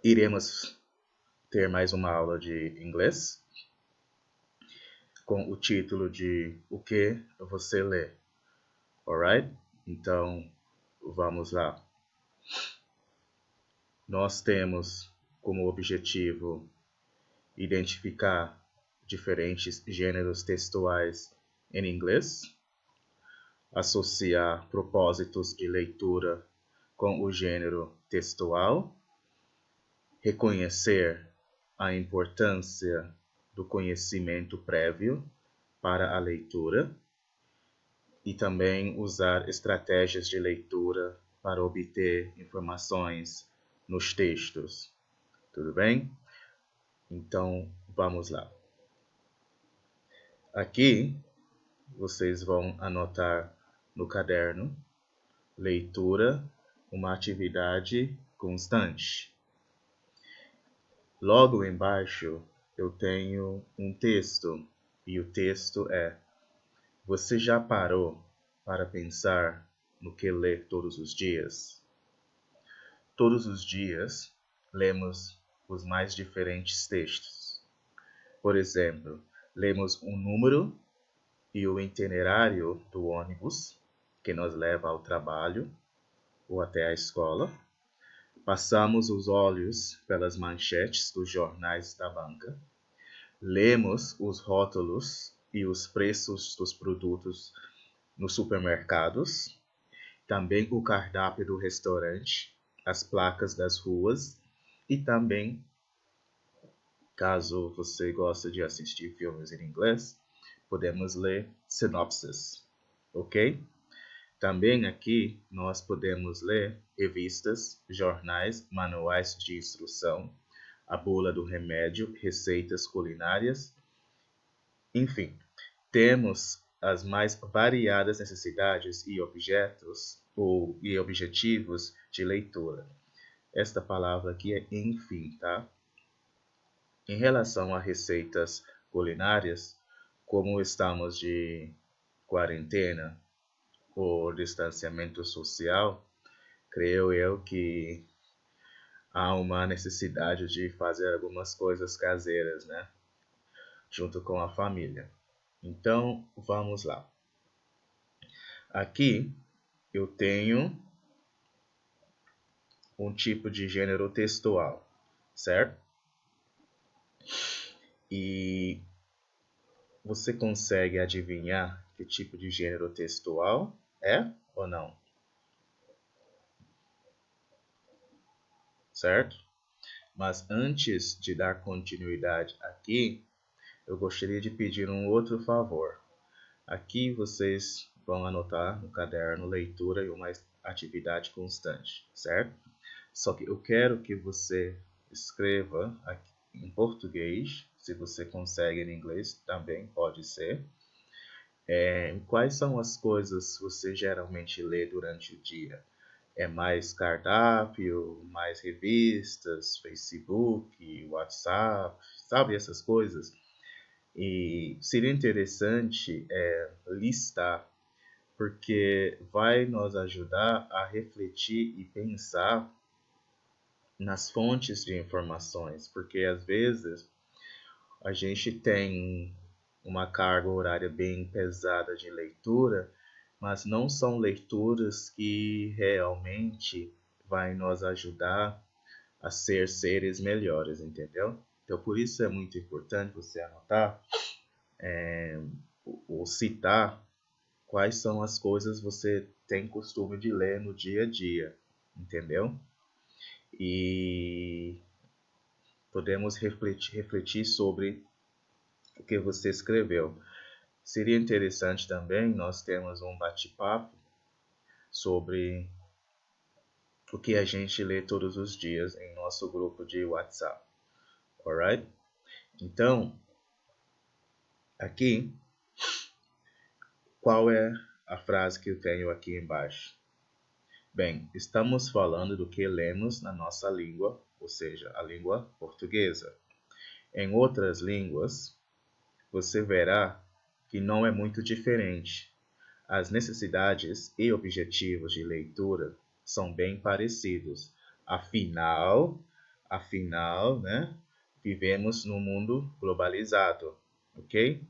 Iremos ter mais uma aula de inglês com o título de O que você lê, alright? Então, vamos lá. Nós temos como objetivo identificar diferentes gêneros textuais em inglês, associar propósitos de leitura com o gênero textual, reconhecer a importância do conhecimento prévio para a leitura e também usar estratégias de leitura para obter informações nos textos. Tudo bem? Então, vamos lá. Aqui, vocês vão anotar no caderno leitura, uma atividade constante. Logo embaixo, eu tenho um texto, e o texto é: você já parou para pensar no que lê todos os dias? Todos os dias, lemos os mais diferentes textos. Por exemplo, lemos um número e o itinerário do ônibus que nos leva ao trabalho ou até à escola. Passamos os olhos pelas manchetes dos jornais da banca. Lemos os rótulos e os preços dos produtos nos supermercados. Também o cardápio do restaurante, as placas das ruas e também, caso você goste de assistir filmes em inglês, podemos ler sinopses, ok? Também aqui nós podemos ler revistas, jornais, manuais de instrução, a bula do remédio, receitas culinárias, enfim, temos as mais variadas necessidades e objetivos de leitura. Esta palavra aqui é enfim, tá? Em relação a receitas culinárias, como estamos de quarentena por distanciamento social, creio eu que há uma necessidade de fazer algumas coisas caseiras, né? Junto com a família. Então, vamos lá. Aqui eu tenho um tipo de gênero textual, certo? E você consegue adivinhar que tipo de gênero textual é ou não? Certo? Mas antes de dar continuidade aqui, eu gostaria de pedir um outro favor. Aqui vocês vão anotar no caderno leitura e uma atividade constante, certo? Só que eu quero que você escreva aqui em português, se você consegue em inglês também pode ser. Quais são as coisas que você geralmente lê durante o dia? É mais cardápio, mais revistas, Facebook, WhatsApp, sabe essas coisas? E seria interessante listar, porque vai nos ajudar a refletir e pensar nas fontes de informações, porque às vezes a gente tem uma carga horária bem pesada de leitura, mas não são leituras que realmente vai nos ajudar a ser seres melhores, entendeu? Então, por isso é muito importante você anotar ou citar quais são as coisas que você tem costume de ler no dia a dia, entendeu? E podemos refletir sobre o que você escreveu. Seria interessante também nós termos um bate-papo sobre o que a gente lê todos os dias em nosso grupo de WhatsApp, alright? Então, aqui, qual é a frase que eu tenho aqui embaixo? Bem, estamos falando do que lemos na nossa língua, ou seja, a língua portuguesa. Em outras línguas, você verá que não é muito diferente. As necessidades e objetivos de leitura são bem parecidos. Afinal, Afinal, né, vivemos num mundo globalizado, ok?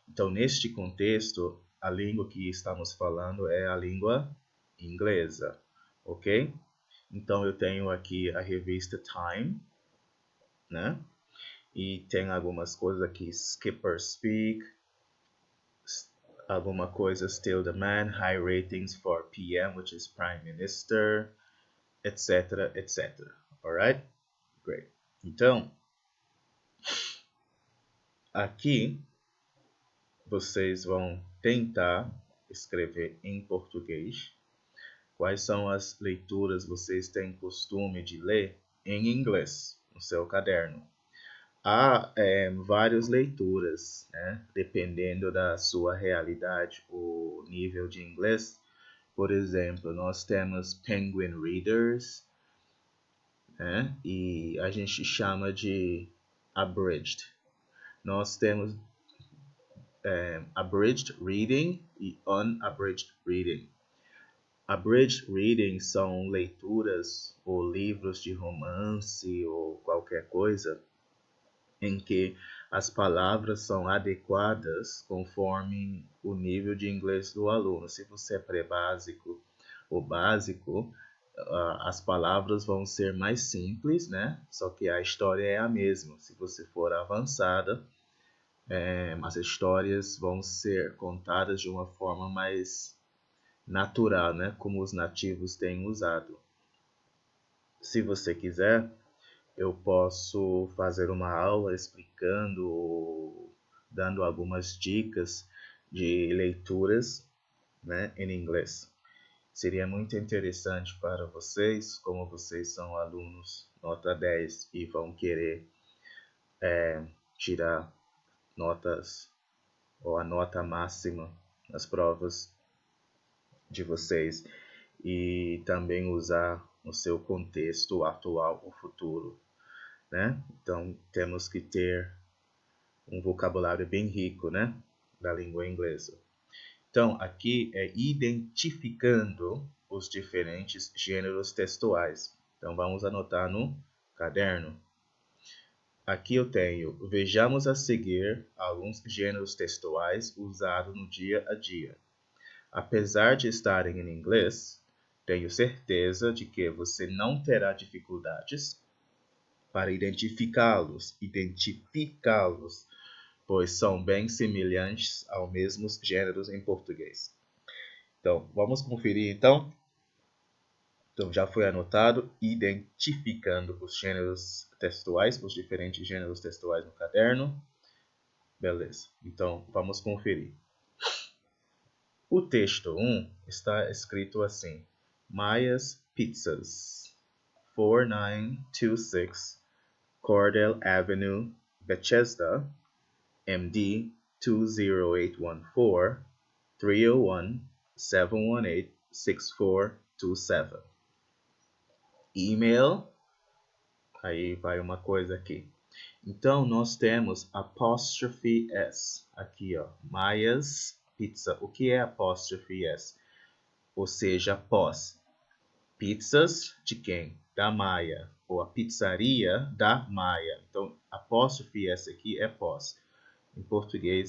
Então, neste contexto, a língua que estamos falando é a língua inglesa, ok? Então, eu tenho aqui a revista Time, né? E tem algumas coisas aqui, Skipper Speak, alguma coisa Still the Man, High Ratings for PM, which is Prime Minister, etc, etc. Alright? Great. Então, aqui vocês vão tentar escrever em português. Quais são as leituras vocês têm costume de ler em inglês no seu caderno? Há várias leituras, né? Dependendo da sua realidade, o nível de inglês. Por exemplo, nós temos Penguin Readers, né? E a gente chama de Abridged. Nós temos Abridged Reading e Unabridged Reading. Abridged Reading são leituras ou livros de romance ou qualquer coisa em que as palavras são adequadas conforme o nível de inglês do aluno. Se você é pré-básico ou básico, as palavras vão ser mais simples, né? Só que a história é a mesma. Se você for avançada, as histórias vão ser contadas de uma forma mais natural, né? Como os nativos têm usado. Se você quiser, eu posso fazer uma aula explicando, dando algumas dicas de leituras, né, em inglês. Seria muito interessante para vocês, como vocês são alunos nota 10 e vão querer tirar notas ou a nota máxima nas provas de vocês e também usar no seu contexto atual ou futuro, né? Então, temos que ter um vocabulário bem rico, né, da língua inglesa. Então, aqui é identificando os diferentes gêneros textuais. Então, vamos anotar no caderno. Aqui eu tenho, vejamos a seguir alguns gêneros textuais usados no dia a dia. Apesar de estarem em inglês, tenho certeza de que você não terá dificuldades para identificá-los, pois são bem semelhantes aos mesmos gêneros em português. Então, vamos conferir então. Então, já foi anotado, identificando os gêneros textuais, os diferentes gêneros textuais no caderno. Beleza, então vamos conferir. O texto 1 está escrito assim: Maya's Pizzas, 4926 Cordell Avenue, Bethesda, MD 20814 301 718 6427. E-mail, aí vai uma coisa aqui. Então, nós temos apóstrofe S. Aqui, ó, Maya's Pizza. O que é apóstrofe S? Ou seja, pós. Pizzas de quem? Da Maia. Ou a pizzaria da Maia. Então, apóstrofe S aqui é pós. Em português,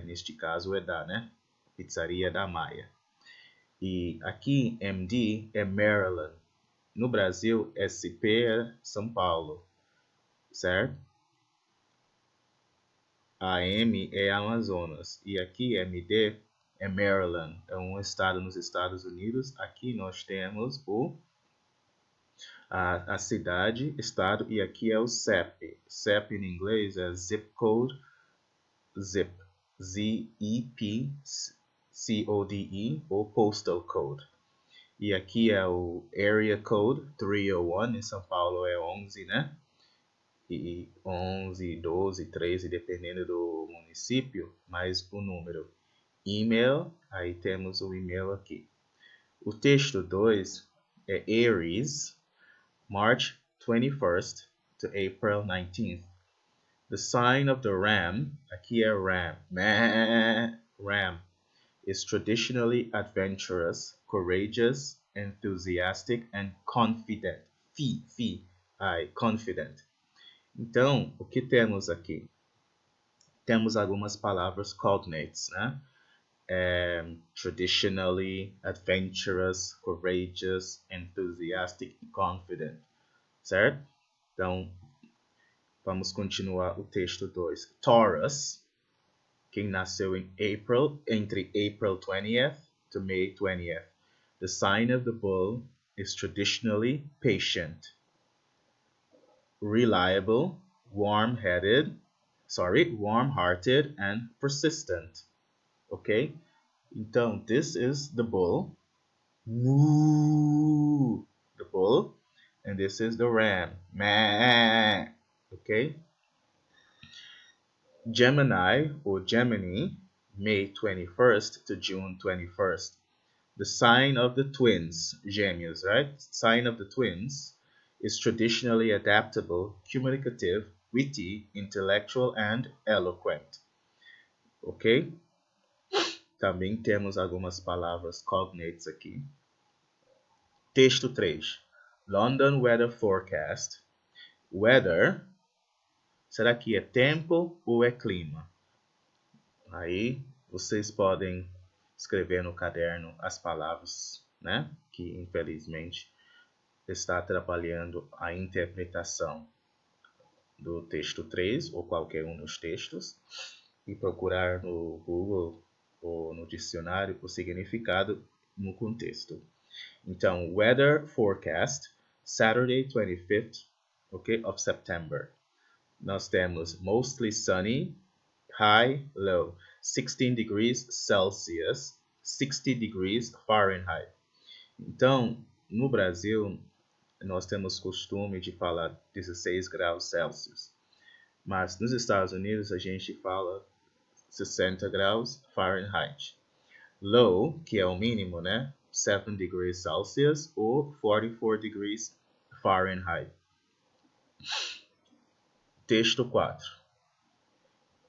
neste caso, é da, né? Pizzaria da Maia. E aqui, MD é Maryland. No Brasil, SP é São Paulo, certo? AM é Amazonas. E aqui, MD é Maryland. É um estado nos Estados Unidos. Aqui nós temos a cidade, estado, e aqui é o CEP. CEP em inglês é Zip Code, Zip. Z-E-P C-O-D-E, ou Postal Code. E aqui é o Area Code 301, em São Paulo é 11, né? E 11, 12, 13, dependendo do município, mais o número. E-mail, aí temos o e-mail aqui. O texto 2 é Aries, March 21st to April 19th. The sign of the ram, aqui é ram, ram, is traditionally adventurous, courageous, enthusiastic, and confident. Fi, confident. Então, o que temos aqui? Temos algumas palavras cognates, né? Traditionally, adventurous, courageous, enthusiastic e confident, certo? Então, vamos continuar o texto 2. Taurus, quem nasceu entre April 20th to May 20th. The sign of the bull is traditionally patient, reliable, warm-hearted, and persistent. Ok? Então, this is the bull. Moo, the bull. And this is the ram. Meh. Ok? Gemini or Gemini, May 21st to June 21st. The sign of the twins, Gêmeos, right? Sign of the twins is traditionally adaptable, communicative, witty, intellectual, and eloquent. Ok? Também temos algumas palavras cognates aqui. Texto 3. London Weather Forecast. Weather, será que é tempo ou é clima? Aí vocês podem escrever no caderno as palavras, né? Que infelizmente está atrapalhando a interpretação do texto 3 ou qualquer um dos textos e procurar no Google ou no dicionário o significado no contexto. Então, weather forecast, Saturday 25th, okay, of September. Nós temos mostly sunny, high, low, 16 degrees Celsius, 60 degrees Fahrenheit. Então, no Brasil, nós temos costume de falar 16 graus Celsius. Mas nos Estados Unidos a gente fala 60 graus Fahrenheit. Low, que é o mínimo, né? 7 degrees Celsius ou 44 degrees Fahrenheit. Texto 4.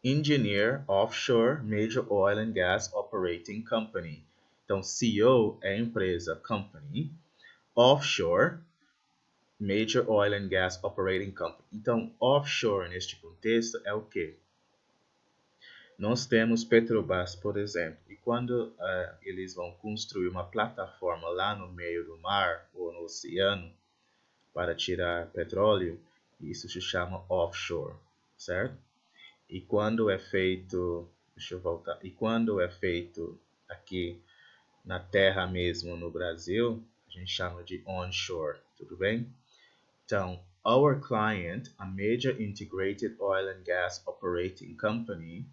Engineer Offshore Major Oil and Gas Operating Company. Então, CEO é empresa, company. Offshore, Major Oil and Gas Operating Company. Então, offshore neste contexto é o quê? Nós temos Petrobras, por exemplo, e quando eles vão construir uma plataforma lá no meio do mar ou no oceano para tirar petróleo, isso se chama offshore, certo? E quando é feito, deixa eu voltar, e quando é feito aqui na terra mesmo no Brasil, a gente chama de onshore, tudo bem? Então, our client, a major integrated oil and gas operating company,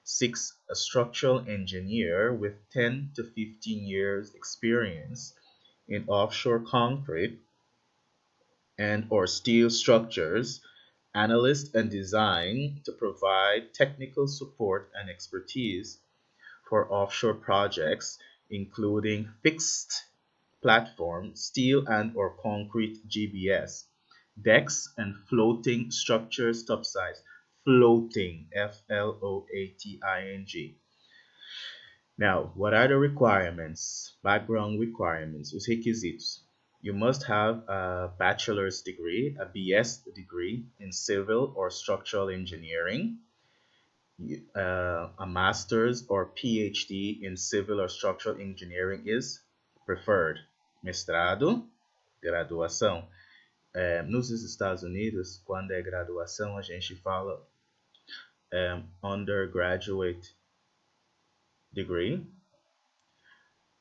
seeks a structural engineer with 10 to 15 years experience in offshore concrete and or steel structures, analyst and design to provide technical support and expertise for offshore projects, including fixed platform, steel and or concrete GBS, decks and floating structures topsides. Floating, F-L-O-A-T-I-N-G. Now, what are the requirements? Background requirements, os requisitos. You must have a bachelor's degree, a BS degree in civil or structural engineering, a master's or PhD in civil or structural engineering is preferred. Mestrado, graduação. Nos Estados Unidos, quando é graduação, a gente fala undergraduate degree.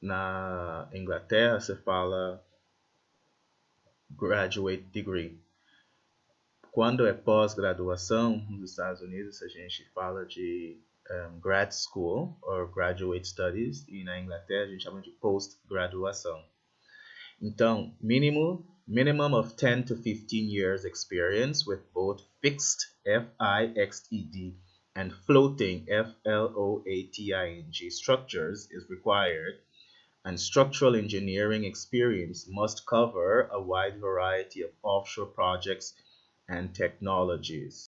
Na Inglaterra, você fala graduate degree. Quando é pós-graduação, nos Estados Unidos, a gente fala de grad school or graduate studies, e na Inglaterra a gente chama de post-graduação. Então, minimum of 10 to 15 years experience with both fixed, F-I-X-E-D, and floating, F-L-O-A-T-I-N-G structures is required, and structural engineering experience must cover a wide variety of offshore projects and technologies.